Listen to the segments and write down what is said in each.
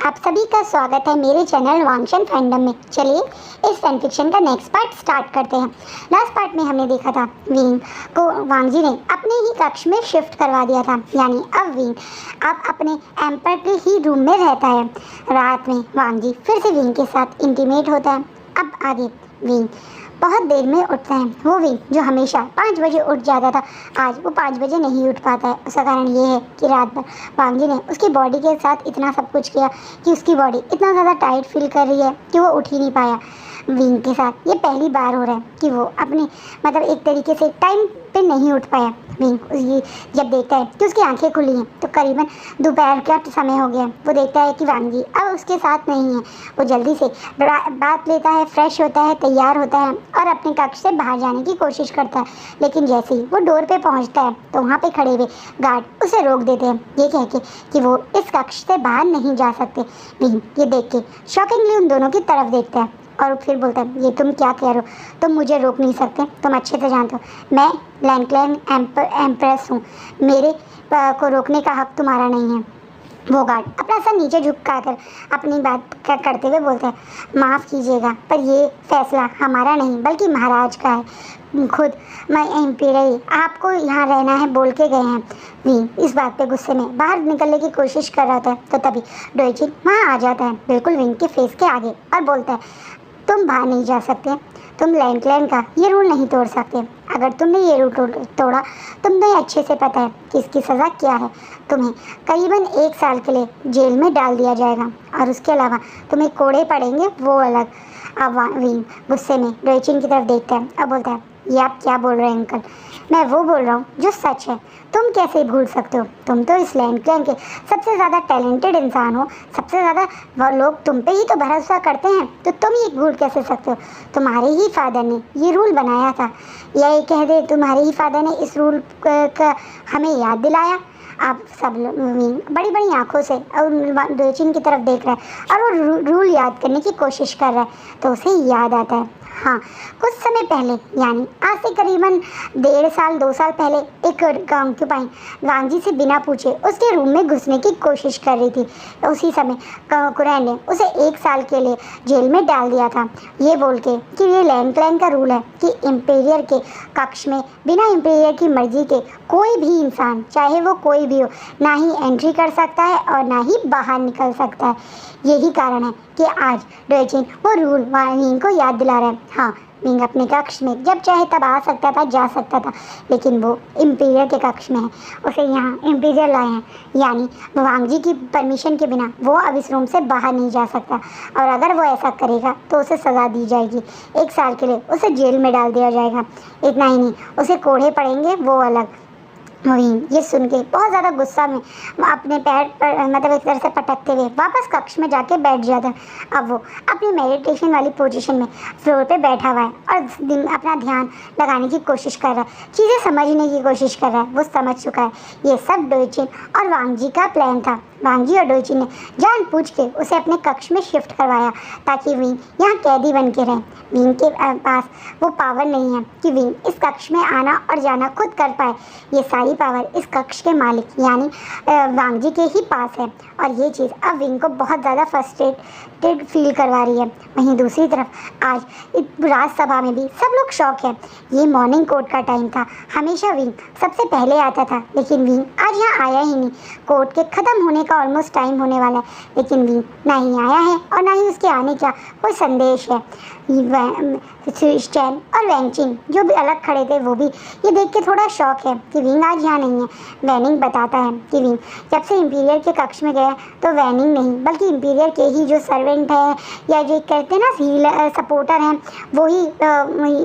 आप सभी का स्वागत है मेरे चैनल वांगशन फैंडम में। चलिए इस फैन फिक्शन का नेक्स्ट पार्ट स्टार्ट करते हैं। लास्ट पार्ट में हमने देखा था विंग को वांग जी ने अपने ही कक्ष में शिफ्ट करवा दिया था, यानी अब विंग अब अपने एम्पर के ही रूम में रहता है। रात में वांग जी फिर से विंग के साथ इंटीमेट होता है। अब आगे विंग बहुत देर में उठता है। वो विंग जो हमेशा 5 बजे उठ जाता था, आज वो 5 बजे नहीं उठ पाता है। उसका कारण ये है कि रात भर वांग जी ने उसकी बॉडी के साथ इतना सब कुछ किया कि उसकी बॉडी इतना ज़्यादा टाइट फील कर रही है कि वो उठ ही नहीं पाया। विंग के साथ ये पहली बार हो रहा है कि वो अपने एक तरीके से टाइम पे नहीं उठ पाया। विंग ये जब देखता है कि उसकी आंखें खुली हैं तो करीबन दोपहर का समय हो गया। वो देखता है कि वांग जी अब उसके साथ नहीं है। वो जल्दी से बात लेता है, फ्रेश होता है, तैयार होता है और अपने कक्ष से बाहर जाने की कोशिश करता है। लेकिन जैसे ही वो डोर पे पहुंचता है तो वहाँ पे खड़े हुए गार्ड उसे रोक देते हैं, ये कह के कि वो इस कक्ष से बाहर नहीं जा सकते। विंग ये देख के शॉकिंगली उन दोनों की तरफ देखता है और फिर बोलता है, ये तुम क्या कह रहे हो? तुम मुझे रोक नहीं सकते, तुम अच्छे से जानते हो मैं लैंडक्लैन एम्प्रेस हूँ, मेरे को रोकने का हक तुम्हारा नहीं है। वो गार्ड अपना सर नीचे झुका कर अपनी बात करते हुए बोलते हैं, माफ़ कीजिएगा पर ये फैसला हमारा नहीं बल्कि महाराज का है। खुद मैं एम्पीयर आपको यहाँ रहना है बोल के गए हैं। विंग इस बात पे गुस्से में बाहर निकलने की कोशिश कर रहा था तो तभी डोइचिन वहाँ आ जाता है बिल्कुल विंग के फेस के आगे और बोलता है, तुम बाहर नहीं जा सकते, तुम लैंडक्लैन का ये रूल नहीं तोड़ सकते। अगर तुमने ये रूल तोड़ा तुम्हें अच्छे से पता है कि इसकी सज़ा क्या है। तुम्हें करीबन 1 साल के लिए जेल में डाल दिया जाएगा और उसके अलावा तुम्हें कोड़े पड़ेंगे, वो अलग। अब विंग गुस्से में डोइचिन की तरफ देखता है और बोलता है, ये आप क्या बोल रहे हैं अंकल? मैं वो बोल रहा हूँ जो सच है। तुम कैसे भूल सकते हो? तुम तो इस लैंडक्लैन के सबसे ज़्यादा टैलेंटेड इंसान हो, सबसे ज़्यादा वो लोग तुम पे ही तो भरोसा करते हैं, तो तुम ये भूल कैसे सकते हो? तुम्हारे ही फादर ने ये रूल बनाया था, या ये कह दे तुम्हारे ही फादर ने इस रूल का हमें याद दिलाया। आप सब बड़ी बड़ी आंखों से और डोइचिन की तरफ देख रहा है और वो रूल याद करने की कोशिश कर रहा है तो उसे याद आता है। हाँ, कुछ समय पहले यानी आज से करीबन 1.5 साल 2 साल पहले एक कंक्यूबाइन वांग जी से बिना पूछे उसके रूम में घुसने की कोशिश कर रही थी। उसी समय कुरैन ने उसे 1 साल के लिए जेल में डाल दिया था, ये बोल के कि ये लैंडक्लैन का रूल है कि इम्पीरियर के कक्ष में बिना इम्पीरियर की मर्जी के कोई भी इंसान, चाहे वो कोई भी हो, ना ही एंट्री कर सकता है और ना ही बाहर निकल सकता है। यही कारण है कि आज डोइचिन वो रूल विंग को याद दिला रहा है। हाँ, विंग अपने कक्ष में जब चाहे तब आ सकता था, जा सकता था, लेकिन वो इम्पीरियर के कक्ष में है। उसे यहाँ इम्पीरियर लाए हैं, यानी वांग जी की परमिशन के बिना वो अब इस रूम से बाहर नहीं जा सकता और अगर वो ऐसा करेगा तो उसे सज़ा दी जाएगी। 1 साल के लिए उसे जेल में डाल दिया जाएगा। इतना ही नहीं, उसे कोड़े पड़ेंगे, वो अलग। विंग ये सुन के बहुत ज़्यादा गुस्सा में अपने पैर पर एक तरह से पटकते हुए वापस कक्ष में जाके बैठ जाता है। अब वो अपनी मेडिटेशन वाली पोजीशन में फ्लोर पे बैठा हुआ है और अपना ध्यान लगाने की कोशिश कर रहा है, चीज़ें समझने की कोशिश कर रहा है। वो समझ चुका है ये सब डोइचिन और वांग जी का प्लान था। वांग जी और डोइचिन ने जानबूझ के उसे अपने कक्ष में शिफ्ट करवाया ताकि विंग यहाँ कैदी बन के रहे। विंग के पास वो पावर नहीं है कि विंग इस कक्ष में आना और जाना खुद कर पाए। ये सारी पावर इस कक्ष के मालिक यानी वांग जी के ही पास है और ये चीज़ अब विंग को बहुत ज़्यादा फ्रस्ट्रेटेड फील करवा रही है। वहीं दूसरी तरफ आज राज्यसभा में भी सब लोग शॉक है। ये मॉर्निंग कोर्ट का टाइम था, हमेशा विंग सबसे पहले आता था, लेकिन विंग आज यहाँ आया ही नहीं। कोर्ट के ख़त्म होने का ऑलमोस्ट टाइम होने वाला है, लेकिन विंग ना ही आया है और ना ही उसके आने का कोई संदेश है। स्टैन और वैंगचिन जो भी अलग खड़े थे वो भी ये देख के थोड़ा शौक है कि विंग आज यहाँ नहीं है। वैनिंग बताता है कि विंग जब से इम्पीरियर के कक्ष में गया तो वैनिंग नहीं बल्कि इम्पीरियर के ही जो सर्वेंट है या जो कहते हैं ना हीलर सपोर्टर हैं वो ही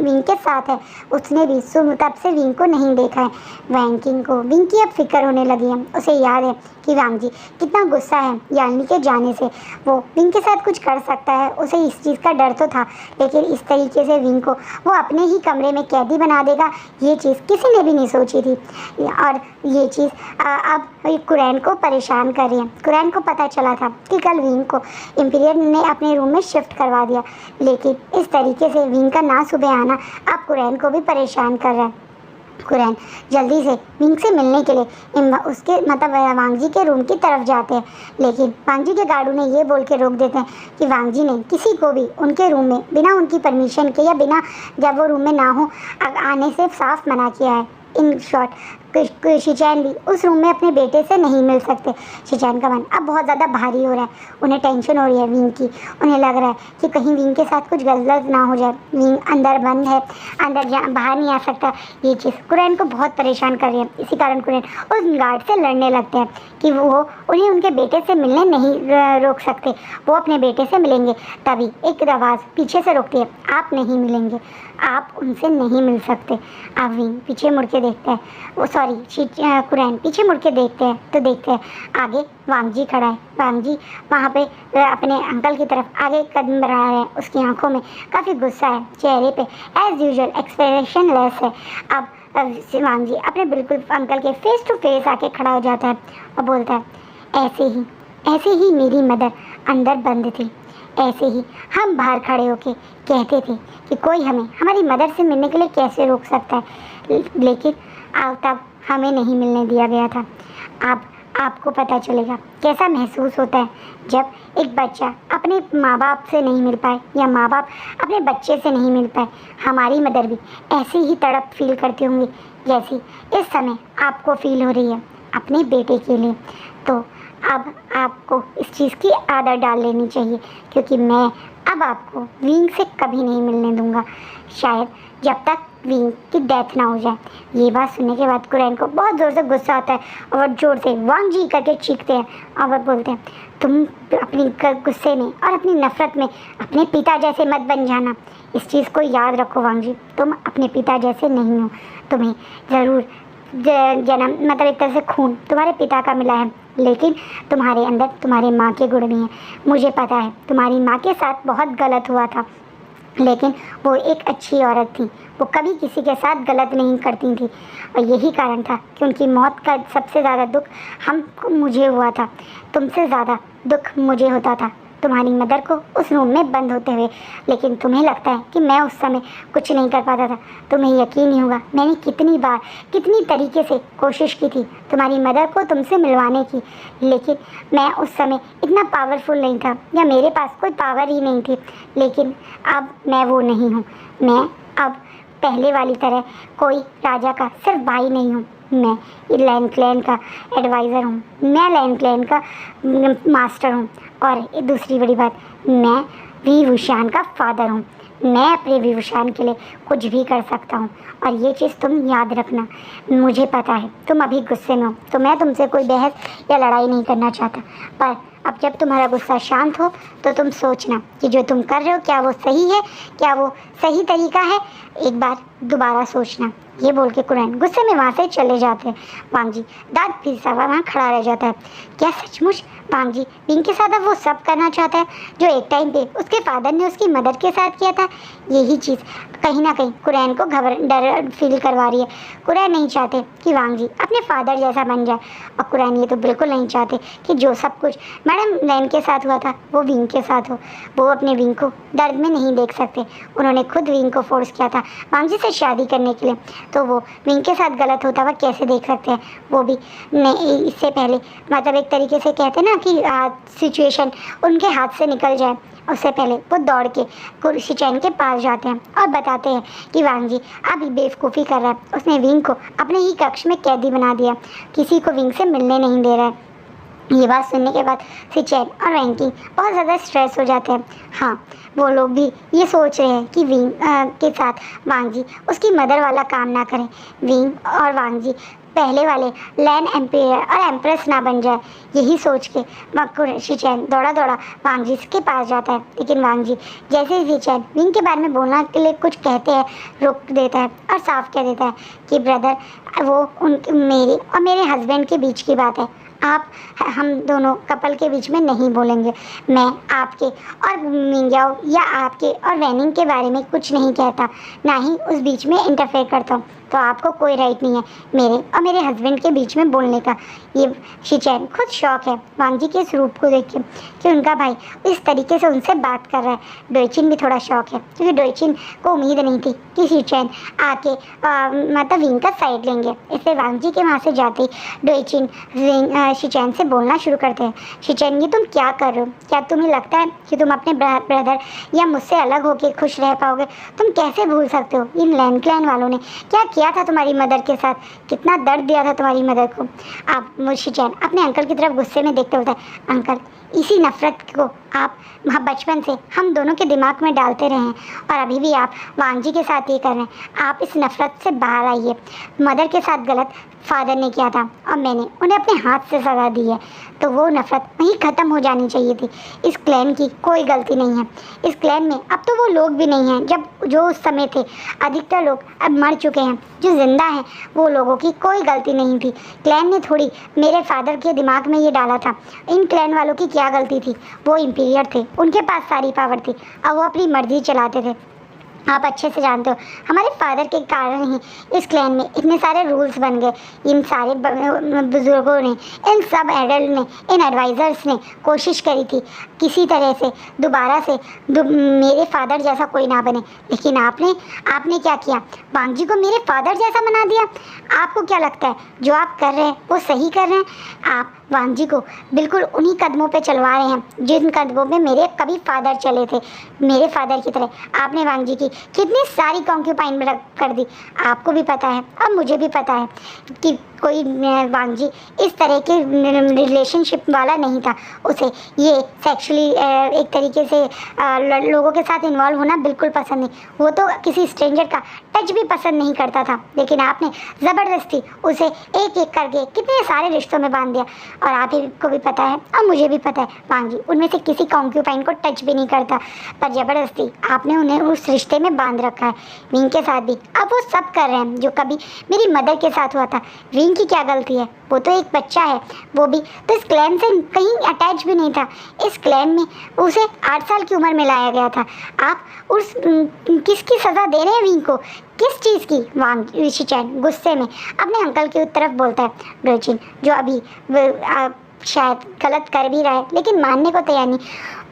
विंग के साथ है। उसने भी तब से विंग को नहीं देखा है। वैंकिंग को विंग की अब फिक्र होने लगी है। उसे याद है कि वांग जी कितना गुस्सा है यानी के जाने से, वो विंग के साथ कुछ कर सकता है। उसे इस चीज़ का डर तो था, लेकिन इस तरीके से विंग को वो अपने ही कमरे में कैदी बना देगा ये चीज़ किसी ने भी नहीं सोची थी। और ये चीज़ अब कुरैन को परेशान कर रही है। कुरैन को पता चला था कि कल विंग को इम्पीरियर ने अपने रूम में शिफ्ट करवा दिया, लेकिन इस तरीके से विंग का ना सुबह आना अब कुरैन को भी परेशान कर रहा है। कुरैन जल्दी से विंग से मिलने के लिए उसके मतलब वांग जी के रूम की तरफ जाते हैं, लेकिन वांग जी के गार्ड उन्हें ये बोल के रोक देते हैं कि वांग जी ने किसी को भी उनके रूम में बिना उनकी परमिशन के या बिना जब वो रूम में ना हो आने से साफ मना किया है। इन शॉर्ट शिचैन भी उस रूम में अपने बेटे से नहीं मिल सकते। शिचैन का मन अब बहुत ज़्यादा भारी हो रहा है, उन्हें टेंशन हो रही है विंग की। उन्हें लग रहा है कि कहीं विंग के साथ कुछ गलत ना हो जाए। विंग अंदर बंद है, अंदर बाहर नहीं आ सकता। ये चीज़ कुरैन को बहुत परेशान कर रही है। इसी कारण कुरैन उस गार्ड से लड़ने लगते हैं कि वो उन्हें उनके बेटे से मिलने नहीं रोक सकते, वो अपने बेटे से मिलेंगे। तभी एक आवाज़ पीछे से रोकती है, आप नहीं मिलेंगे, आप उनसे नहीं मिल सकते। अब विंग पीछे मुड़ के देखते हैं, वो कुरैन पीछे मुड़ के देखते हैं तो देखते हैं आगे वांग जी खड़ा है। वांग जी वहाँ पे अपने अंकल की तरफ आगे कदम बढ़ा रहे हैं। उसकी आंखों में काफ़ी गुस्सा है, चेहरे पे एज यूजुअल एक्सप्रेशन लेस है। अब वांग जी अपने बिल्कुल अंकल के फेस टू फेस आके खड़ा हो जाता है और बोलता है, ऐसे ही मेरी मदर अंदर बंद थी, ऐसे ही हम बाहर खड़े होके कहते थे कि कोई हमें हमारी मदर से मिलने के लिए कैसे रोक सकता है, लेकिन अब तब हमें नहीं मिलने दिया गया था। अब आपको पता चलेगा कैसा महसूस होता है जब एक बच्चा अपने माँ बाप से नहीं मिल पाए या माँ बाप अपने बच्चे से नहीं मिल पाए। हमारी मदर भी ऐसी ही तड़प फील करती होंगी जैसी इस समय आपको फील हो रही है अपने बेटे के लिए। तो अब आपको इस चीज़ की आदत डाल लेनी चाहिए, क्योंकि मैं अब आपको विंग से कभी नहीं मिलने दूंगा, शायद जब तक विंग की डेथ ना हो जाए। ये बात सुनने के बाद कुरैन को बहुत ज़ोर से गुस्सा आता है और वो जोर से वांग जी करके चीखते हैं और वो बोलते हैं, तुम अपनी गुस्से में और अपनी नफ़रत में अपने पिता जैसे मत बन जाना। इस चीज़ को याद रखो वांग जी, तुम अपने पिता जैसे नहीं हो। तुम्हें ज़रूर जन्म मतलब एक तरह से खून तुम्हारे पिता का मिला है, लेकिन तुम्हारे अंदर तुम्हारे माँ के गुण भी हैं। मुझे पता है तुम्हारी माँ के साथ बहुत गलत हुआ था, लेकिन वो एक अच्छी औरत थी, वो कभी किसी के साथ गलत नहीं करती थी और यही कारण था कि उनकी मौत का सबसे ज़्यादा दुख मुझे हुआ था, तुमसे ज़्यादा दुख मुझे होता था तुम्हारी मदर को उस रूम में बंद होते हुए। लेकिन तुम्हें लगता है कि मैं उस समय कुछ नहीं कर पाता था। तुम्हें यकीन नहीं होगा मैंने कितनी बार कितनी तरीके से कोशिश की थी तुम्हारी मदर को तुमसे मिलवाने की, लेकिन मैं उस समय इतना पावरफुल नहीं था या मेरे पास कोई पावर ही नहीं थी। लेकिन अब मैं वो नहीं हूँ। मैं अब पहले वाली तरह कोई राजा का सिर्फ भाई नहीं हूँ, मैं लैन क्लैन का एडवाइज़र हूँ, मैं लैन क्लैन का मास्टर हूँ और दूसरी बड़ी बात, मैं विभूषण का फादर हूँ। मैं अपने विभूषण के लिए कुछ भी कर सकता हूँ और ये चीज़ तुम याद रखना। मुझे पता है तुम अभी गुस्से में हो, तो मैं तुमसे कोई बहस या लड़ाई नहीं करना चाहता, पर अब जब तुम्हारा गुस्सा शांत हो तो तुम सोचना कि जो तुम कर रहे हो क्या वो सही है, क्या वो सही तरीका है, एक बार दोबारा सोचना। ये बोल के कुरैन गुस्से में वहाँ से चले जाते हैं। वांग जी दांत पिसा हुआ वहाँ खड़ा रह जाता है। क्या सचमुच वांग जी विंग के साथ अब वो सब करना चाहता है जो एक टाइम पे उसके फादर ने उसकी मदर के साथ किया था? यही चीज़ कहीं ना कहीं कुरैन को डर फील करवा रही है। कुरैन नहीं चाहते कि वांग जी अपने फादर जैसा बन जाए और कुरैन ये तो बिल्कुल नहीं चाहते कि जो सब कुछ मैडम लैन के साथ हुआ था वो विंग के साथ हो। वो अपने विंग को दर्द में नहीं देख सकते। उन्होंने खुद विंग को फोर्स किया था वांग जी से शादी करने के लिए, तो वो विंग के साथ गलत होता हुआ कैसे देख सकते हैं? वो भी नहीं, इससे पहले मतलब एक तरीके से कहते हैं ना कि सिचुएशन उनके हाथ से निकल जाए, उससे पहले वो दौड़ के शिचैन के पास जाते हैं और बताते हैं कि वांग जी अभी बेवकूफ़ी कर रहा है, उसने विंग को अपने ही कक्ष में कैदी बना दिया, किसी को विंग से मिलने नहीं दे रहा है। ये बात सुनने के बाद शिचैन और वैंकी बहुत ज़्यादा स्ट्रेस हो जाते हैं। हाँ, वो लोग भी ये सोच रहे हैं कि विंग के साथ वांग जी उसकी मदर वाला काम ना करें, विंग और वांग जी पहले वाले लैन एम्पायर और एम्प्रेस ना बन जाए। यही सोच के शिचैन दौड़ा वांग जी के पास जाता है, लेकिन वांग जी जैसे ही शिचैन विंग के बारे में बोलने के लिए कुछ कहते हैं रोक देता है और साफ कह देता है कि ब्रदर वो मेरे और मेरे हस्बैंड के बीच की बात है, आप हम दोनों कपल के बीच में नहीं बोलेंगे। मैं आपके और मिंग्याओ या आपके और वैनिंग के बारे में कुछ नहीं कहता, ना ही उस बीच में इंटरफेयर करता हूँ। तो आपको कोई राइट नहीं है मेरे और मेरे हस्बैंड के बीच में बोलने का। ये शिचैन खुद शौक है वांग जी के इस रूप को देख के कि उनका भाई इस तरीके से उनसे बात कर रहा है। डोइचिन भी थोड़ा शौक है क्योंकि डोइचिन को उम्मीद नहीं थी कि शिचैन आके मतलब विंग का साइड लेंगे। इसलिए वांग जी के वहाँ से जाते ही डोइचिन शिचैन से बोलना शुरू करते हैं। शिचैन, ये तुम क्या कर रहे हो? क्या तुम्हें लगता है कि तुम अपने ब्रदर या मुझसे अलग होकर खुश रह पाओगे? तुम कैसे भूल सकते हो इन लैंड क्लैन वालों ने क्या किया था तुम्हारी मदर के साथ, कितना दर्द दिया था तुम्हारी मदर को। आप शिचैन अपने अंकल की तरफ गुस्से में देखते होता है। अंकल, इसी नफ़रत को आप बचपन से हम दोनों के दिमाग में डालते रहे हैं और अभी भी आप वांग जी के साथ ये कर रहे हैं। आप इस नफ़रत से बाहर आइए। मदर के साथ गलत फादर ने किया था और मैंने उन्हें अपने हाथ से सज़ा दी है, तो वो नफ़रत वहीं ख़त्म हो जानी चाहिए थी। इस क्लैन की कोई गलती नहीं है। इस क्लैन में अब तो वो लोग भी नहीं हैं जब जो उस समय थे। अधिकतर लोग अब मर चुके हैं। जो ज़िंदा हैं वो लोगों की कोई गलती नहीं थी। क्लैन ने थोड़ी मेरे फादर के दिमाग में ये डाला था। इन क्लैन वालों की क्या गलती थी? वो इंपीरियर थे, उनके पास सारी पावर थी और वो अपनी मर्जी चलाते थे। आप अच्छे से जानते हो हमारे फादर के कारण ही इस क्लैन में इतने सारे रूल्स बन गए। इन सारे बुजुर्गों ने, इन सब एडल्ट ने, इन एडवाइज़र्स ने कोशिश करी थी किसी तरह से दोबारा से मेरे फादर जैसा कोई ना बने, लेकिन आपने क्या किया? वांग जी को मेरे फादर जैसा बना दिया। आपको क्या लगता है जो आप कर रहे हैं वो सही कर रहे हैं? आप वांग जी को बिल्कुल उन्हीं कदमों पे चलवा रहे हैं जिन कदमों पे मेरे कभी फादर चले थे। मेरे फादर की तरह आपने वांग जी की कितनी सारी कॉन्क्यूपाइन में कर दी। आपको भी पता है और मुझे भी पता है कि कोई वांग जी इस तरह के रिलेशनशिप वाला नहीं था। उसे ये सेक्सुअली एक तरीके से लोगों के साथ इन्वॉल्व होना बिल्कुल पसंद नहीं। वो तो किसी स्ट्रेंजर का टच भी पसंद नहीं करता था, लेकिन आपने ज़बरदस्ती उसे एक एक करके कितने सारे रिश्तों में बांध दिया। और आप ही को भी पता है और मुझे भी पता है वांग जी उनमें से किसी कॉन्क्यूपाइन को टच भी नहीं करता, पर ज़बरदस्ती आपने उन्हें उस रिश्ते में बांध रखा है। विंग के साथ भी अब वो सब कर रहे हैं जो कभी मेरी मदर के साथ हुआ था। विंग की क्या गलती है? वो तो एक बच्चा है, वो भी तो इस क्लैन से कहीं अटैच भी नहीं था। इस क्लैन में उसे 8 साल की उम्र में लाया गया था। आप उस किसकी सज़ा दे रहे हैं विंग को? किस चीज़ की? वांग शिचैन गुस्से में अपने अंकल की तरफ बोलता है। डोइचिन जो अभी शायद गलत कर भी रहा है लेकिन मानने को तैयार नहीं,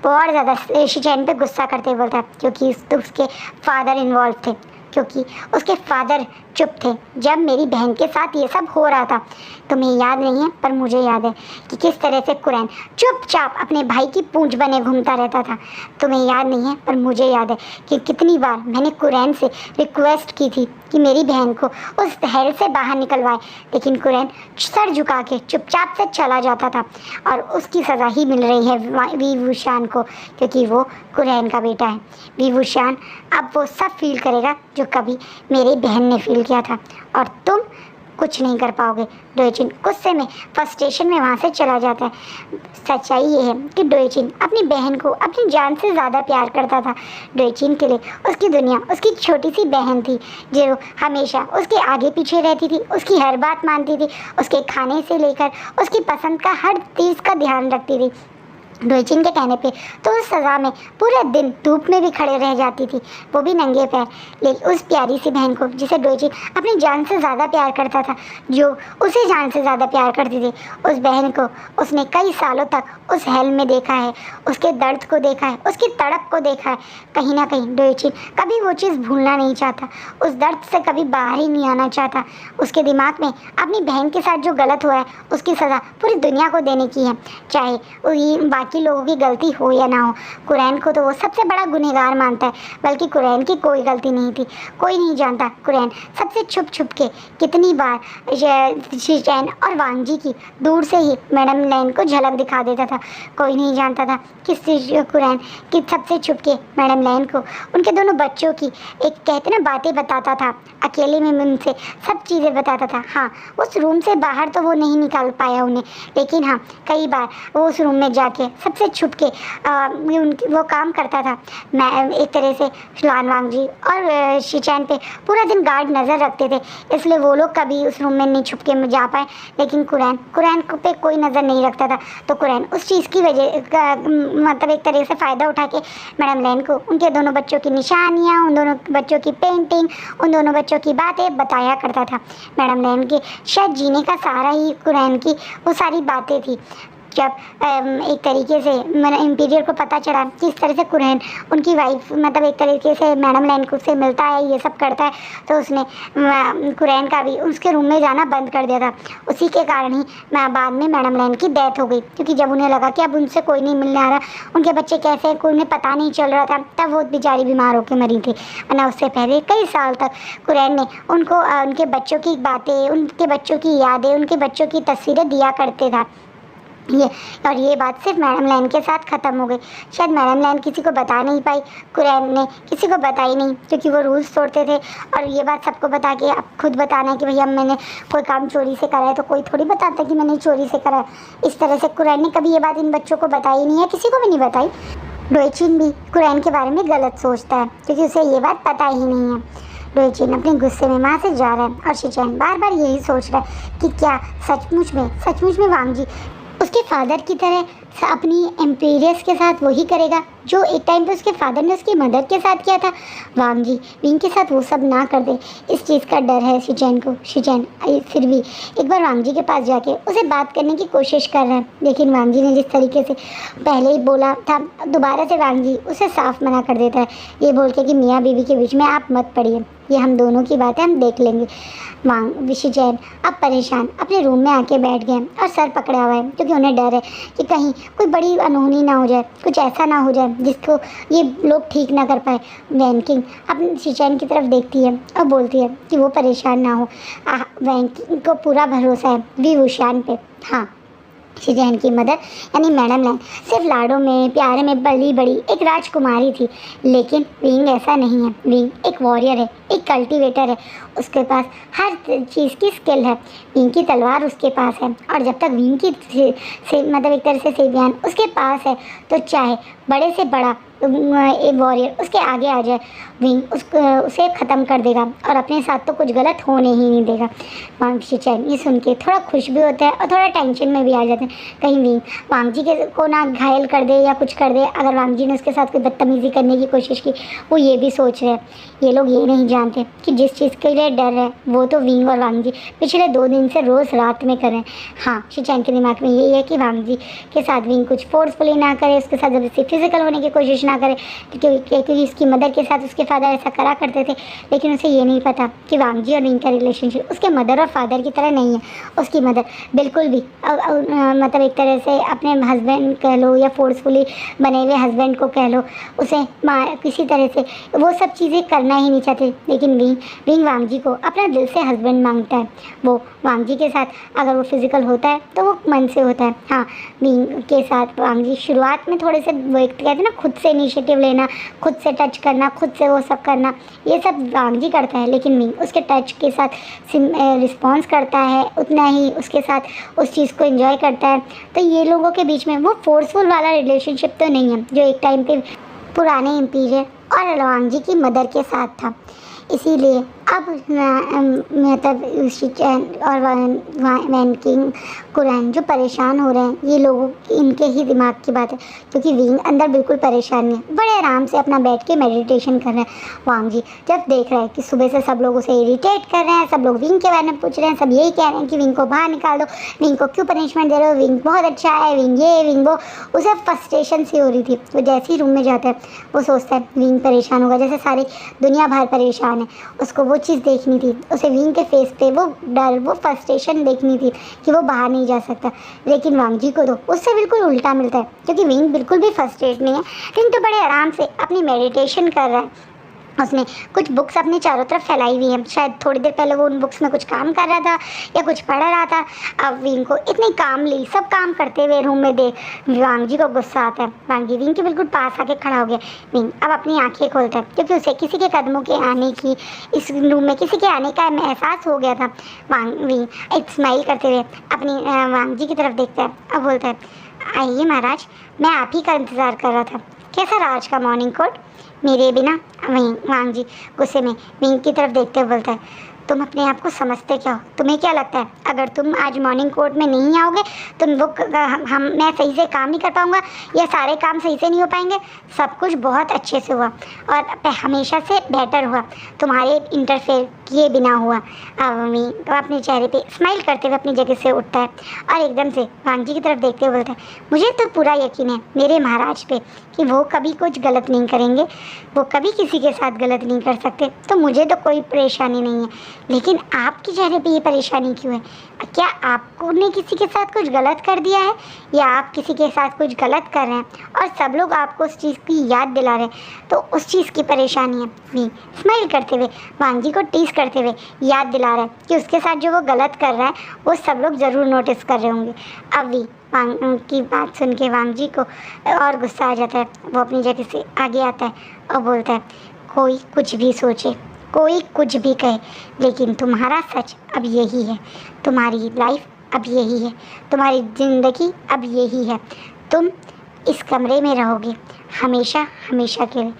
बहुत ज़्यादा शिचैन पे गुस्सा करते बोलता है क्योंकि उसके फादर इन्वॉल्व थे, क्योंकि उसके फादर चुप थे जब मेरी बहन के साथ ये सब हो रहा था। तुम्हें याद नहीं है पर मुझे याद है कि किस तरह से कुरैन चुपचाप अपने भाई की पूंछ बने घूमता रहता था। तुम्हें याद नहीं है पर मुझे याद है कि कितनी बार मैंने कुरैन से रिक्वेस्ट की थी कि मेरी बहन को उस हेल से बाहर निकलवाए, लेकिन कुरैन सर झुका के चुपचाप से चला जाता था। और उसकी सज़ा ही मिल रही है वी वुशान को, क्योंकि वो कुरैन का बेटा है। वी वुशान अब वो सब फील करेगा जो कभी मेरी बहन ने फील किया था, और तुम कुछ नहीं कर पाओगे। डोइचिन गुस्से में फ्रस्ट्रेशन में वहाँ से चला जाता है। सच्चाई ये है कि डोइचिन अपनी बहन को अपनी जान से ज़्यादा प्यार करता था। डोइचिन के लिए उसकी दुनिया उसकी छोटी सी बहन थी जो हमेशा उसके आगे पीछे रहती थी, उसकी हर बात मानती थी, उसके खाने से लेकर उसकी पसंद का हर चीज़ का ध्यान रखती थी। डोइचिन के कहने पे तो उस सज़ा में पूरे दिन धूप में भी खड़े रह जाती थी, वो भी नंगे पैर। लेकिन उस प्यारी सी बहन को जिसे डोइचिन अपनी जान से ज़्यादा प्यार करता था, जो उसे जान से ज़्यादा प्यार करती थी, उस बहन को उसने कई सालों तक उस हेल में देखा है, उसके दर्द को देखा है, उसकी तड़प को देखा है। कहीं ना कहीं डोइचिन कभी वो चीज़ भूलना नहीं चाहता, उस दर्द से कभी बाहर ही नहीं आना चाहता। उसके दिमाग में अपनी बहन के साथ जो गलत हुआ है उसकी सज़ा पूरी दुनिया को देने की है, चाहे बाकी लोगों की गलती हो या ना हो। कुरैन को तो वो सबसे बड़ा गुनहगार मानता है, बल्कि कुरैन की कोई गलती नहीं थी। कोई नहीं जानता कुरैन सबसे छुप छुप के कितनी बार शिचैन और वांग जी की दूर से ही मैडम लैन को झलक दिखा देता था। कोई नहीं जानता था कि कुरैन कि सबसे छुप के मैडम लैन को उनके दोनों बच्चों की एक कहते ना बातें बताता था, अकेले में उनसे सब चीज़ें बताता था। हाँ, उस रूम से बाहर तो वो नहीं निकाल पाया उन्हें, लेकिन हाँ कई बार वो उस रूम में जाके सबसे छुप के वो काम करता था। मैं एक तरह से लान वांग जी और शिचैन पे पूरा दिन गार्ड नज़र रखते थे, इसलिए वो लोग कभी उस रूम में नहीं छुप के जा पाए। लेकिन कुरैन पे कोई नज़र नहीं रखता था, तो कुरैन उस चीज़ की वजह मतलब एक तरह से फ़ायदा उठा के मैडम लैन को उनके दोनों बच्चों की निशानियाँ, उन दोनों बच्चों की पेंटिंग, उन दोनों बच्चों की बातें बताया करता था। मैडम लैन के शायद जीने का सहारा ही कुरैन की वो सारी बातें थी। जब एक तरीके से इंपीरियर को पता चला कि इस तरह से कुरैन उनकी वाइफ मतलब एक तरीके से मैडम लैन को से मिलता है, ये सब करता है, तो उसने कुरैन का भी उसके रूम में जाना बंद कर दिया था। उसी के कारण ही बाद में मैडम लैन की डेथ हो गई, क्योंकि जब उन्हें लगा कि अब उनसे कोई नहीं मिलने आ रहा, उनके बच्चे कैसे हैं कोई उन्हें पता नहीं चल रहा था, तब वो बेचारी बीमार होकर मरी थी। वरना उससे पहले कई साल तक कुरैन ने उनको उनके बच्चों की बातें, उनके बच्चों की यादें, उनके बच्चों की तस्वीरें दिया करते था। ये बात सिर्फ मैडम लैन के साथ ख़त्म हो गई। शायद मैडम लैन किसी को बता नहीं पाई, कुरैन ने किसी को बताई नहीं, क्योंकि वो रूल्स तोड़ते थे। और ये बात सबको बता के अब खुद बताना है कि भैया मैंने कोई काम चोरी से करा है, तो कोई थोड़ी बताता कि मैंने चोरी से करा है। इस तरह से कुरैन ने कभी ये बात इन बच्चों को बताई नहीं है, किसी को भी नहीं बताई। डोएचिन भी कुरैन के बारे में गलत सोचता है, क्योंकि उसे ये बात पता ही नहीं है। डोएचिन अपने गुस्से में वहाँ से जा रहा है और शिचैन बार बार यही सोच रहा है कि क्या सचमुच में वांग जी उसके फादर की तरह अपनी एम्पेरियस के साथ वही करेगा जो एक टाइम पे उसके फादर ने उसकी मदर के साथ किया था। वांग जी विंग के साथ वो सब ना कर दे, इस चीज़ का डर है शिचैन को। शिचैन फिर भी एक बार वांग जी के पास जाके उसे बात करने की कोशिश कर रहा है, लेकिन वांग जी ने जिस तरीके से पहले ही बोला था, दोबारा से वांग जी उसे साफ मना कर देता है, ये बोल के कि मियाँ बीवी के बीच में आप मत पड़िए, ये हम दोनों की बात है, हम देख लेंगे। शिचैन अब परेशान अपने रूम में आके बैठ गए और सर पकड़ा हुआ है, क्योंकि उन्हें डर है कि कहीं कोई बड़ी अनहोनी ना हो जाए, कुछ ऐसा ना हो जाए जिसको ये लोग ठीक ना कर पाए। वैंकिंग अपनी शिचैन की तरफ देखती है और बोलती है कि वो परेशान ना हो, वैंकिंग को पूरा भरोसा है वी वुशान पे। हाँ, शिचैन की मदर यानी मैडम लैन सिर्फ लाडों में प्यारे में बड़ी बड़ी एक राजकुमारी थी, लेकिन विंग ऐसा नहीं है। विंग एक वॉरियर है, एक कल्टीवेटर है, उसके पास हर चीज़ की स्किल है। विंग की तलवार उसके पास है, और जब तक विंग की मतलब एक तरह से सेवियान उसके पास है, तो चाहे बड़े से बड़ा एक वॉरियर उसके आगे आ जाए, विंग उसे ख़त्म कर देगा और अपने साथ तो कुछ गलत होने ही नहीं देगा। शिचैन ये सुन के थोड़ा खुश भी होता है और थोड़ा टेंशन में भी आ जाते हैं, कहीं विंग वांग जी को ना घायल कर दे या कुछ कर दे। अगर वांग जी ने उसके साथ कोई बदतमीज़ी करने की कोशिश की, वो ये भी सोच रहे हैं, ये लोग ये नहीं जानते कि जिस चीज़ के लिए डर है वो तो विंग और वांग जी पिछले 2 दिन से रोज़ रात में करें। हाँ, शिचैन के दिमाग में यही है कि वांग जी के साथ विंग कुछ फोर्सफुली ना करे, उसके साथ जबरदस्ती फिजिकल होने की कोशिश ना करे, क्योंकि उसकी मदर के साथ उसके फादर ऐसा करा करते थे। लेकिन उसे ये नहीं पता कि वांग जी और विंग का रिलेशनशिप उसके मदर और फादर की तरह नहीं है। उसकी मदर बिल्कुल भी मतलब एक तरह से अपने हस्बैंड कह लो या फोर्सफुली बने हुए हस्बैंड को कह लो, उसे किसी तरह से वो सब चीज़ें करना ही नहीं चाहते। लेकिन विंग वांग जी को अपना दिल से हस्बैंड मांगता है। वो वांग जी के साथ अगर वो फिज़िकल होता है तो वो मन से होता है। हाँ, विंग के साथ वांग जी शुरुआत में थोड़े से वो कहते हैं ना, खुद से इनिशिएटिव लेना, खुद से टच करना, खुद से वो सब करना, ये सब वांग जी करता है। लेकिन विंग उसके टच के साथ रिस्पॉन्स करता है, उतना ही उसके साथ उस चीज़ को एंजॉय करता है। तो ये लोगों के बीच में वो फोर्सफुल वाला रिलेशनशिप तो नहीं है जो एक टाइम पे पुराने इंपीरियर और वांग जी की मदर के साथ था। इसीलिए अब मतलब शिचैन और वैंकिंग कुरैन जो परेशान हो रहे हैं, ये लोगों इनके ही दिमाग की बात है, क्योंकि विंग अंदर बिल्कुल परेशान नहीं है, बड़े आराम से अपना बैठ के मेडिटेशन कर रहे हैं। वांग जी जब देख रहे हैं कि सुबह से सब लोग उसे इरिटेट कर रहे हैं, सब लोग विंग के बारे में पूछ रहे हैं, सब यही कह रहे हैं कि विंग को बाहर निकाल दो, विंग को क्यों पनिशमेंट दे रहे हो, विंग बहुत अच्छा है, विंग ये विंग वो, उसे फ्रस्ट्रेशन सी हो रही थी। वो जैसे ही रूम में जाता है वो सोचता है विंग परेशान होगा, जैसे सारी दुनिया भर परेशान है। उसको वो चीज़ देखनी थी, उसे विंग के फेस पे वो डर, वो फ्रस्ट्रेशन देखनी थी कि वो बाहर नहीं जा सकता। लेकिन वांग जी को तो उससे बिल्कुल उल्टा मिलता है, क्योंकि विंग बिल्कुल भी फ्रस्ट्रेट नहीं है। विंग तो बड़े आराम से अपनी मेडिटेशन कर रहा है। उसने कुछ बुक्स अपने चारों तरफ फैलाई हुई हैं, शायद थोड़ी देर पहले वो उन बुक्स में कुछ काम कर रहा था या कुछ पढ़ रहा था। अब विंग को इतनी कामली सब काम करते हुए रूम में देख वांग जी को गुस्सा आता है। वांग जी विंग के बिल्कुल पास आके खड़ा हो गया। विंग अब अपनी आंखें खोलता है, क्योंकि उसे किसी के कदमों के आने की, इस रूम में किसी के आने का एहसास हो गया था। विंग एक स्माइल करते हुए अपनी वांग जी की तरफ देखता है और बोलता है, आइए महाराज, मैं आप ही का इंतज़ार कर रहा था। कैसा रहा आज का मॉर्निंग कोट? मेरे बिना वहीं वांग जी गुस्से में विंग की तरफ देखते हुए बोलता है, तुम अपने आप को समझते क्या हो? तुम्हें क्या लगता है अगर तुम आज मॉर्निंग कोर्ट में नहीं आओगे तुम वो हम मैं सही से काम नहीं कर पाऊँगा या सारे काम सही से नहीं हो पाएंगे? सब कुछ बहुत अच्छे से हुआ और हमेशा से बेटर हुआ, तुम्हारे इंटरफेयर किए बिना हुआ। वो अपने चेहरे पे स्माइल करते हुए अपनी जगह से उठता है और एकदम से वांग जी की तरफ देखते हुए बोलता है, मुझे तो पूरा यकीन है मेरे महाराज पे कि वो कभी कुछ गलत नहीं करेंगे, वो कभी किसी के साथ गलत नहीं कर सकते, तो मुझे तो कोई परेशानी नहीं है। लेकिन आपके चेहरे पे ये परेशानी क्यों है? क्या आपने किसी के साथ कुछ गलत कर दिया है या आप किसी के साथ कुछ गलत कर रहे हैं और सब लोग आपको उस चीज़ की याद दिला रहे हैं, तो उस चीज़ की परेशानी है। वी स्माइल करते हुए वांग जी को टीस करते हुए याद दिला रहा है कि उसके साथ जो वो गलत कर रहा है वो सब लोग ज़रूर नोटिस कर रहे होंगे। अब वी वांग की बात सुन के वांग जी को और गुस्सा आ जाता है। वो अपनी जगह से आगे आता है और बोलता है, कोई कुछ भी सोचे, कोई कुछ भी कहे, लेकिन तुम्हारा सच अब यही है, तुम्हारी लाइफ अब यही है, तुम्हारी ज़िंदगी अब यही है। तुम इस कमरे में रहोगे हमेशा हमेशा के लिए।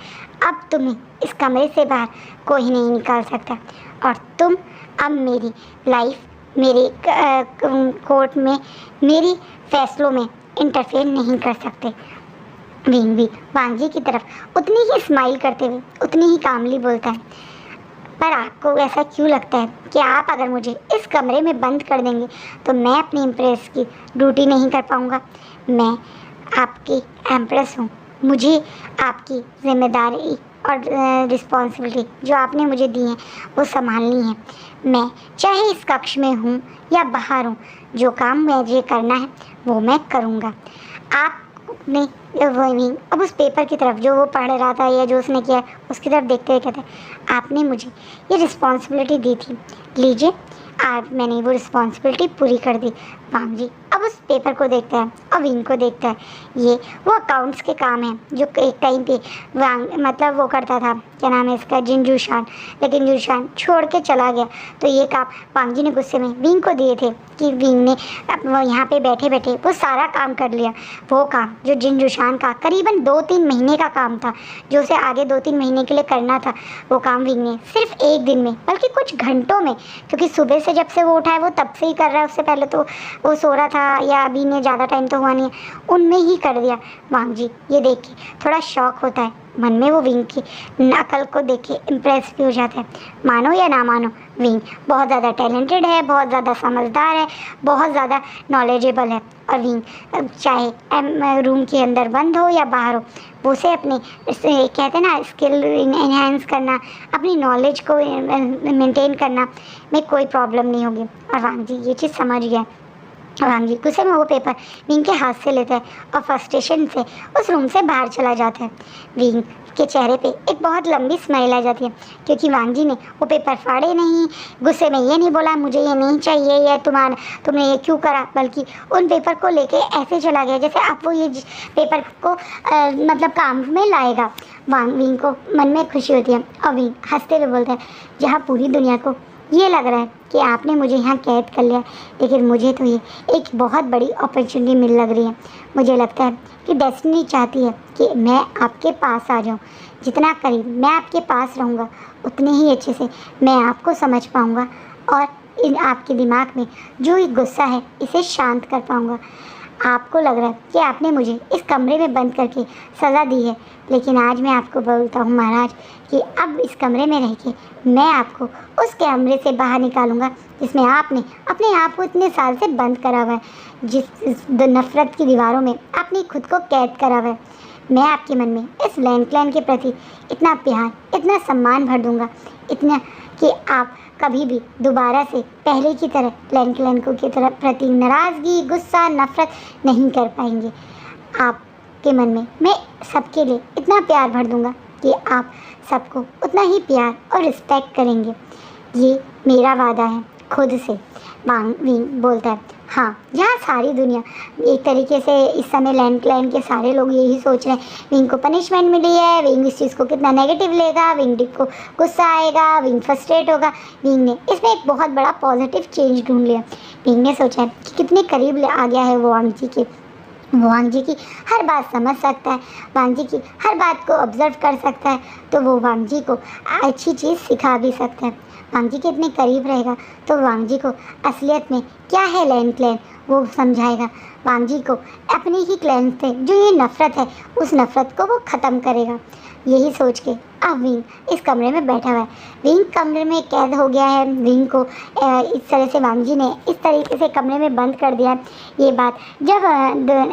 अब तुम्हें इस कमरे से बाहर कोई नहीं निकाल सकता और तुम अब मेरी लाइफ, मेरे कोर्ट में, मेरी फैसलों में इंटरफेयर नहीं कर सकते। विंग भी वांग जी की तरफ उतनी ही स्माइल करते हुए उतनी ही कामली बोलता है, पर आपको ऐसा क्यों लगता है कि आप अगर मुझे इस कमरे में बंद कर देंगे तो मैं अपनी एम्प्रेस की ड्यूटी नहीं कर पाऊँगा? मैं आपकी एम्प्रेस हूँ, मुझे आपकी जिम्मेदारी और रिस्पॉन्सिबिलिटी जो आपने मुझे दी है वो संभालनी है। मैं चाहे इस कक्ष में हूँ या बाहर हूँ, जो काम मुझे करना है वो मैं करूँगा। आप ने अब उस पेपर की तरफ जो वो पढ़ रहा था या जो उसने किया उसकी तरफ देखते हुए कहते हैं, आपने मुझे ये रिस्पॉन्सिबिलिटी दी थी, लीजिए आज मैंने वो रिस्पॉन्सिबिलिटी पूरी कर दी। वांग जी अब उस पेपर को देखता है और विंग को देखता है। ये वो अकाउंट्स के काम हैं जो एक टाइम पे वांग मतलब वो करता था, क्या नाम है इसका, जिनजूशान, लेकिन जिनजूशान छोड़ के चला गया। तो ये काम वांग जी ने गुस्से में विंग को दिए थे कि विंग ने यहाँ पे बैठे बैठे वो सारा काम कर लिया। वो काम जो जिनजूशान का करीबन 2-3 महीने का काम था, जो उसे आगे 2-3 महीने के लिए करना था, वो काम विंग ने सिर्फ एक दिन में, बल्कि कुछ घंटों में, क्योंकि सुबह से जब से वो उठा है वो तब से ही कर रहा है, उससे पहले तो वो सो रहा था या अभी ने ज़्यादा टाइम तो हुआ नहीं है, उनमें ही कर दिया। वांग जी ये देख के थोड़ा शौक होता है मन में, वो विंग की अकल को देख के इम्प्रेस भी हो जाता है। मानो या ना मानो विंग बहुत ज़्यादा टैलेंटेड है, बहुत ज़्यादा समझदार है, बहुत ज़्यादा नॉलेजेबल है और विंग चाहे रूम के अंदर बंद हो या बाहर हो, वो उसे अपने कहते हैं ना स्किल इन्हेंस करना, अपनी नॉलेज को मेंटेन करना में कोई प्रॉब्लम नहीं होगी। और वांग जी ये चीज़ समझ गया। वांग जी गुस्से में वो पेपर विंग के हाथ से लेता है और फ्रस्ट्रेशन से उस रूम से बाहर चला जाता है। विंग के चेहरे पे एक बहुत लंबी स्माइल आ जाती है, क्योंकि वांग जी ने वो पेपर फाड़े नहीं, गुस्से में ये नहीं बोला मुझे ये नहीं चाहिए या तुमने ये क्यों करा, बल्कि उन पेपर को लेके ऐसे चला गया जैसे अब वो ये पेपर को मतलब काम में लाएगा। विंग को मन में खुशी होती है और विंग हंसते हुए बोलता है, जहाँ पूरी दुनिया को ये लग रहा है कि आपने मुझे यहाँ कैद कर लिया, लेकिन मुझे तो ये एक बहुत बड़ी अपॉर्चुनिटी मिल लग रही है। मुझे लगता है कि डेस्टिनी चाहती है कि मैं आपके पास आ जाऊँ। जितना करीब मैं आपके पास रहूँगा उतने ही अच्छे से मैं आपको समझ पाऊँगा और आपके दिमाग में जो ये गुस्सा है इसे शांत कर पाऊँगा। आपको लग रहा है कि आपने मुझे इस कमरे में बंद करके सज़ा दी है, लेकिन आज मैं आपको बोलता हूँ महाराज कि अब इस कमरे में रह के मैं आपको उस कमरे से बाहर निकालूंगा जिसमें आपने अपने आप को इतने साल से बंद करा हुआ है, जिस नफ़रत की दीवारों में आपने खुद को कैद करा हुआ है। मैं आपके मन में इस लैंड क्लैन के प्रति इतना प्यार, इतना सम्मान भर दूँगा, इतना कि आप कभी भी दोबारा से पहले की तरह लैंड क्लैन को की तरह प्रति नाराज़गी, गुस्सा, नफ़रत नहीं कर पाएंगे। आपके मन में मैं सबके लिए इतना प्यार भर दूँगा कि आप सबको उतना ही प्यार और रिस्पेक्ट करेंगे। ये मेरा वादा है खुद से। वांग विंग बोलता है, हाँ, जहाँ सारी दुनिया एक तरीके से इस समय लैंड क्लैन के सारे लोग यही सोच रहे हैं विंग को पनिशमेंट मिली है, विंग इस चीज़ को कितना नेगेटिव लेगा, विंग को गुस्सा आएगा, विंग फ्रस्ट्रेट होगा। विंग ने इसमें एक बहुत बड़ा पॉजिटिव चेंज ढूंढ लिया। विंग ने सोचा कि कितने करीब आ गया है वो वांग जी के, वो वांग जी की हर बात समझ सकता है, वांग जी की हर बात को ऑब्जर्व कर सकता है, तो वो वांग जी को अच्छी चीज़ सिखा भी सकता है। वांग जी के इतने करीब रहेगा तो वांग जी को असलियत में क्या है लैंड क्लैन वो समझाएगा। वांग जी को अपने ही क्लैन से जो ये नफ़रत है उस नफ़रत को वो ख़त्म करेगा। यही सोच के अब विंग इस कमरे में बैठा हुआ है। विंग कमरे में कैद हो गया है। विंग को इस तरह से वांग जी ने इस तरीके से कमरे में बंद कर दिया है। ये बात जब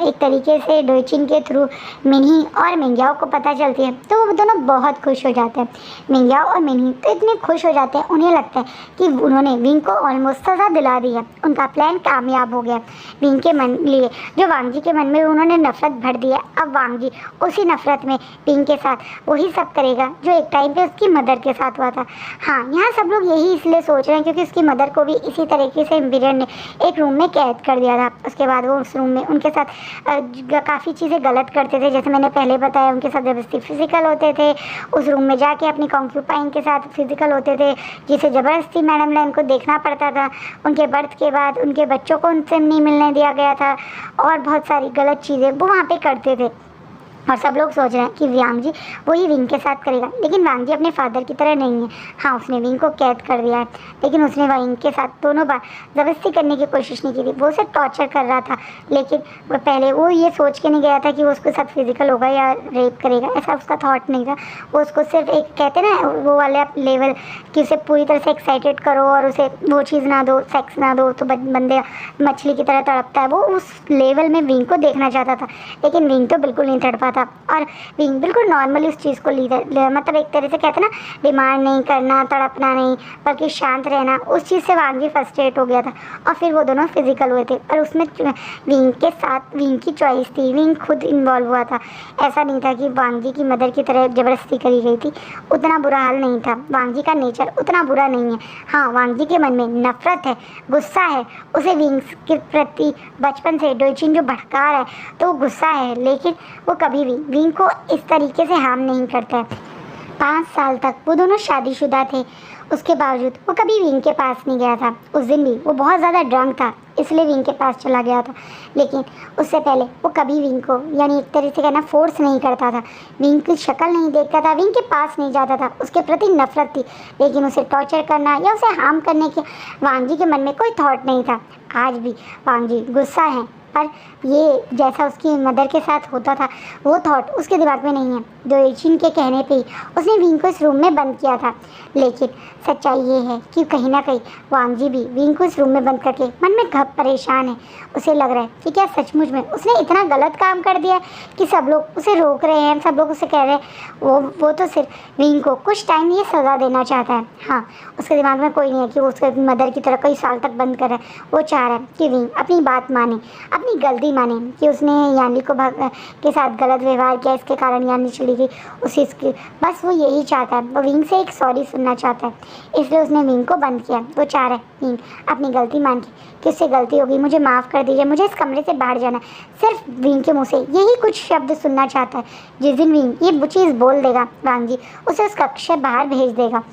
एक तरीके से डोइचिन के थ्रू मिन्ही और मिंग्याओ को पता चलती है तो वो दोनों बहुत खुश हो जाते हैं। मिंग्याओ और मिन्ही तो इतने खुश हो जाते हैं, उन्हें लगता है कि उन्होंने विंग को ऑलमोस्ट सज़ा दिला दी है, उनका प्लान कामयाब हो गया। विंग के मन लिए जो वांग जी के मन में उन्होंने नफरत भर दी है, अब वांग जी उसी नफरत में विंग के साथ वही सब करेगा जो एक टाइम पे उसकी मदर के साथ हुआ था। हाँ, यहाँ सब लोग यही इसलिए सोच रहे हैं क्योंकि उसकी मदर को भी इसी तरीके से एम्पिरियर ने एक रूम में कैद कर दिया था। उसके बाद वो उस रूम में उनके साथ काफ़ी चीज़ें गलत करते थे, जैसे मैंने पहले बताया उनके साथ ज़बरदस्ती फिजिकल होते थे, उस रूम में जाके अपनी कॉन्क्यूपाइन के साथ फिजिकल होते थे, जिसे ज़बरदस्ती मैडम लाइन को देखना पड़ता था। उनके बर्थ के बाद उनके बच्चों को उनसे नहीं मिलने दिया गया था और बहुत सारी गलत चीज़ें वो वहाँ पे करते थे। और सब लोग सोच रहे हैं कि वांग जी वही विंग के साथ करेगा, लेकिन वांग जी अपने फादर की तरह नहीं है। हाँ, उसने विंग को कैद कर दिया है, लेकिन उसने विंग के साथ दोनों बार ज़बरदस्ती करने की कोशिश नहीं की थी। वो उसे टॉर्चर कर रहा था, लेकिन पहले वो ये सोच के नहीं गया था कि वो उसके साथ फिजिकल होगा या रेप करेगा, ऐसा उसका थॉट नहीं था। वो उसको सिर्फ एक कहते ना वो वाले लेवल कि उसे पूरी तरह से एक्साइटेड करो और उसे वो चीज़ ना दो, सेक्स ना दो तो बंदे मछली की तरह तड़पता है, वो उस लेवल में विंग को देखना चाहता था। लेकिन विंग तो बिल्कुल नहीं तड़पा था और विंग बिल्कुल नॉर्मली उस चीज़ को मतलब एक तरह से कहते ना डिमांड नहीं करना, तड़पना नहीं, बल्कि शांत रहना, उस चीज़ से वांग जी फ्रस्ट्रेट हो गया था और फिर वो दोनों फिजिकल हुए थे। और उसमें विंग के साथ विंग की चॉइस थी, विंग खुद इन्वॉल्व हुआ था। ऐसा नहीं था कि वांग जी की मदर की तरह ज़बरदस्ती करी गई थी, उतना बुरा हाल नहीं था। वांग जी का नेचर उतना बुरा नहीं है। हाँ, वांग जी के मन में नफरत है, गुस्सा है, उसे विंग के प्रति बचपन से डोइचिन जो भड़का है तो वो गुस्सा है, लेकिन वो कभी भी विंग को इस तरीके से हार्म नहीं करता है। 5 साल तक वो दोनों शादीशुदा थे, उसके बावजूद वो कभी विंग के पास नहीं गया था। उस दिन भी वो बहुत ज़्यादा ड्रंक था, इसलिए विंग के पास चला गया था, लेकिन उससे पहले वो कभी विंग को यानी एक तरह से कहना फोर्स नहीं करता था। विंग की शक्ल नहीं देखता था, विंग के पास नहीं जाता था, उसके प्रति नफरत थी, लेकिन उसे टॉर्चर करना या उसे हार्म करने के वांग जी के मन में कोई थॉट नहीं था। आज भी वांग जी गुस्सा है, पर ये जैसा उसकी मदर के साथ होता था वो थॉट उसके दिमाग में नहीं है। डोइचिन के कहने पे ही उसने विंग को इस रूम में बंद किया था, लेकिन सच्चाई ये है कि कहीं ना कहीं वांग जी भी विंग को इस रूम में बंद करके मन में घब परेशान है। उसे लग रहा है कि क्या सचमुच में उसने इतना गलत काम कर दिया कि सब लोग उसे रोक रहे हैं, सब लोग उसे कह रहे हैं वो तो सिर्फ विंग को कुछ टाइम ये सज़ा देना चाहता है। हाँ, उसके दिमाग में कोई नहीं है कि वो उसके मदर की तरह कई साल तक बंद कर रहा है। वो चाह रहा है कि विंग अपनी बात माने, अपनी गलती माने कि उसने यानी को के साथ गलत व्यवहार किया, इसके कारण यानी चली गई उसी इसकी, बस वो यही चाहता है। वो विंग से एक सॉरी सुनना चाहता है, इसलिए उसने विंग को बंद किया। वो चाह रहा है विंग अपनी गलती मान के कि उससे गलती होगी, मुझे माफ़ कर दीजिए, मुझे इस कमरे से बाहर जाना है। सिर्फ विंग के मुँह से यही कुछ शब्द सुनना चाहता है। जिस दिन विंग ये चीज़ बोल देगा वांग जी उसे उस कक्ष से बाहर भेज देगा।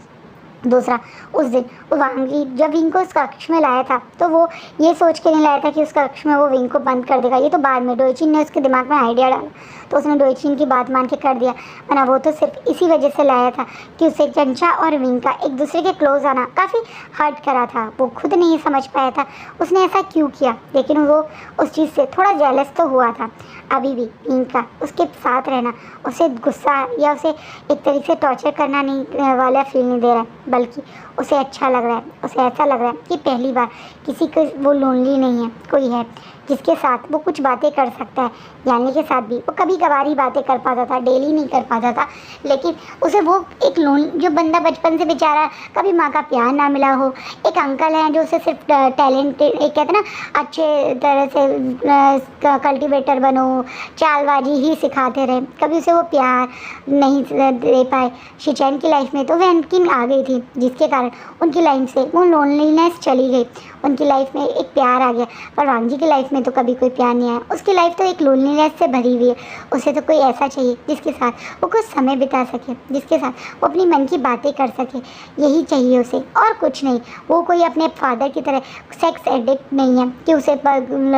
दूसरा, उस दिन वो वांग जी जब विंग को उस कक्ष में लाया था तो वो ये सोच के नहीं लाया था कि उस कक्ष में वो विंग को बंद कर देगा। ये तो बाद में डोइचिन ने उसके दिमाग में आइडिया डाला तो उसने डोइचिन की बात मान के कर दिया, वरना वो तो सिर्फ इसी वजह से लाया था कि उसे चंचा और विंग का एक दूसरे के क्लोज आना काफ़ी हर्ट करा था। वो खुद नहीं समझ पाया था उसने ऐसा क्यों किया, लेकिन वो उस चीज़ से थोड़ा जेलस तो हुआ था। अभी भी विंग का उसके साथ रहना उसे गुस्सा या उसे एक तरीके से टॉर्चर करना नहीं वाला फील नहीं दे रहा है, बल्कि उसे अच्छा लग रहा है। उसे ऐसा लग रहा है कि पहली बार किसी को वो लोनली नहीं है, कोई है जिसके साथ वो कुछ बातें कर सकता है। यानी के साथ भी वो कभी कभार ही बातें कर पाता था, डेली नहीं कर पाता था, लेकिन उसे वो एक लोन जो बंदा बचपन से बेचारा कभी माँ का प्यार ना मिला हो, एक अंकल हैं जो उसे सिर्फ टैलेंटेड एक कहते ना अच्छे तरह से कल्टीवेटर बनो, चालबाजी ही सिखाते रहे, कभी उसे वो प्यार नहीं दे पाए। शिचैन की लाइफ में तो वैनकिन आ गई थी, जिसके कारण उनकी लाइफ से वो लोनलीनेस चली गई, उनकी लाइफ में एक प्यार आ गया। पर वांग जी की लाइफ में में तो कभी कोई प्यार नहीं आया, उसकी लाइफ तो एक लोनलीनेस से भरी हुई है। उसे तो कोई ऐसा चाहिए जिसके साथ वो कुछ समय बिता सके, जिसके साथ वो अपनी मन की बातें कर सके, यही चाहिए उसे और कुछ नहीं। वो कोई अपने फादर की तरह सेक्स एडिक्ट नहीं है कि उसे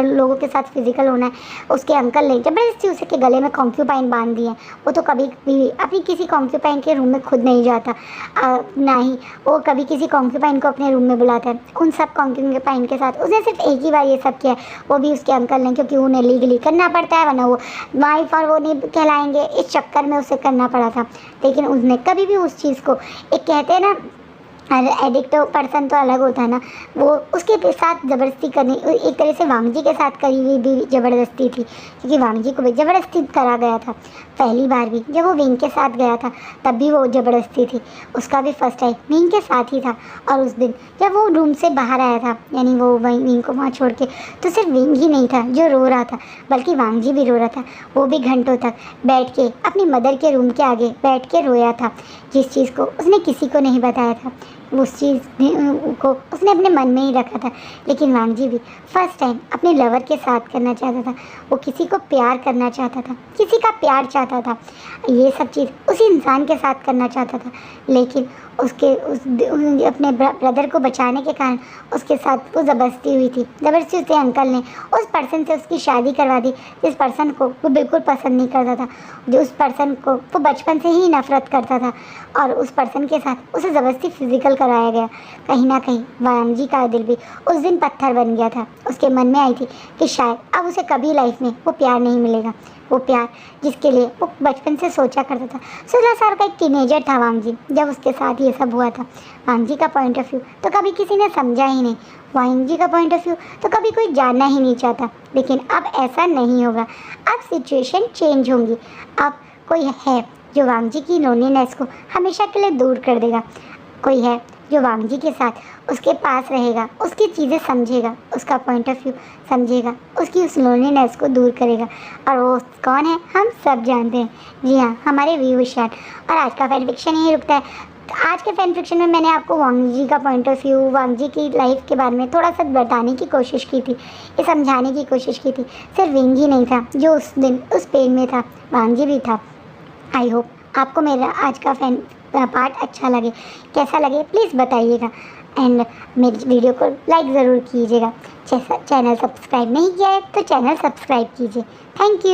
लोगों के साथ फिजिकल होना है। उसके अंकल ने जबरदस्ती उसे के गले में कॉन्क्यूपाइन बांध दिए, वो तो कभी भी अपनी किसी कॉन्क्यूपाइन के रूम में खुद नहीं जाता, ना ही वो कभी किसी कॉन्क्यूपाइन को अपने रूम में बुलाता है। उन सब कॉन्क्यूपाइन के साथ उसने सिर्फ एक ही बार ये सब किया, वो भी उसके अंकल ने, क्योंकि उन्हें लीगली करना पड़ता है, वरना वो वाइफ और वो नहीं कहलाएंगे, इस चक्कर में उसे करना पड़ा था। लेकिन उसने कभी भी उस चीज़ को, एक कहते हैं ना एडिक्ट पर्सन तो अलग होता है ना, वो उसके साथ ज़बरदस्ती करनी एक तरह से वांगजी के साथ करी हुई भी ज़बरदस्ती थी, क्योंकि वांगजी को भी ज़बरदस्ती करा गया था। पहली बार भी जब वो विंग के साथ गया था तब भी वो ज़बरदस्ती थी, उसका भी फर्स्ट टाइम विंग के साथ ही था। और उस दिन जब वो रूम से बाहर आया था, यानी वो विंग को वहाँ छोड़ के, तो सिर्फ विंग ही नहीं था जो रो रहा था, बल्कि वांगजी भी रो रहा था। वो भी घंटों तक बैठ के अपनी मदर के रूम के आगे बैठ के रोया था, जिस चीज़ को उसने किसी को नहीं बताया था, उस चीज़ को उसने अपने मन में ही रखा था। लेकिन वांगजी भी फर्स्ट टाइम अपने लवर के साथ करना चाहता था, वो किसी को प्यार करना चाहता था, किसी का प्यार चाहता था, ये सब चीज़ उसी इंसान के साथ करना चाहता था। लेकिन उसके अपने ब्रदर को बचाने के कारण उसके साथ वो ज़बरदस्ती हुई थी। ज़बरदस्ती उसके अंकल ने उस पर्सन से उसकी शादी करवा दी, जिस पर्सन को वो बिल्कुल पसंद नहीं करता था, जो उस पर्सन को वो बचपन से ही नफ़रत करता था, और उस पर्सन के साथ उसे ज़बरदस्ती फिजिकल कराया गया। कहीं ना कहीं वांगजी का दिल भी उस दिन पत्थर बन गया था। उसके मन में आई थी कि शायद अब उसे कभी लाइफ में वो प्यार नहीं मिलेगा, वो प्यार जिसके लिए वो बचपन से सोचा करता था। 16 साल का एक टीनेजर था वांगजी जब उसके साथ ये सब हुआ था। वांगजी का पॉइंट ऑफ व्यू तो कभी किसी ने समझा ही नहीं, वांगजी का पॉइंट ऑफ व्यू तो कभी कोई जानना ही नहीं चाहता। लेकिन अब ऐसा नहीं होगा, अब सिचुएशन चेंज होंगी। अब कोई है जो वांगजी की लोनलीनेस को हमेशा के लिए दूर कर देगा, कोई है जो वांगजी के साथ उसके पास रहेगा, उसकी चीज़ें समझेगा, उसका पॉइंट ऑफ व्यू समझेगा, उसकी उस लोनलीनेस को दूर करेगा। और वो कौन है हम सब जानते हैं, जी हाँ, हमारे वी विशाल। और आज का फैन फिक्शन यही रुकता है। आज के फैन फिक्शन में मैंने आपको वांगजी का पॉइंट ऑफ व्यू, वांगजी की लाइफ के बारे में थोड़ा सा बताने की कोशिश की थी, ये समझाने की कोशिश की थी। सिर्फ विंग ही नहीं था जो उस दिन उस पेन में था, वांगजी भी था। आई होप आपको मेरा आज का फैन पार्ट अच्छा लगे, कैसा लगे प्लीज़ बताइएगा। एंड मेरी वीडियो को लाइक ज़रूर कीजिएगा। चैनल सब्सक्राइब नहीं किया है तो चैनल सब्सक्राइब कीजिए। Thank you.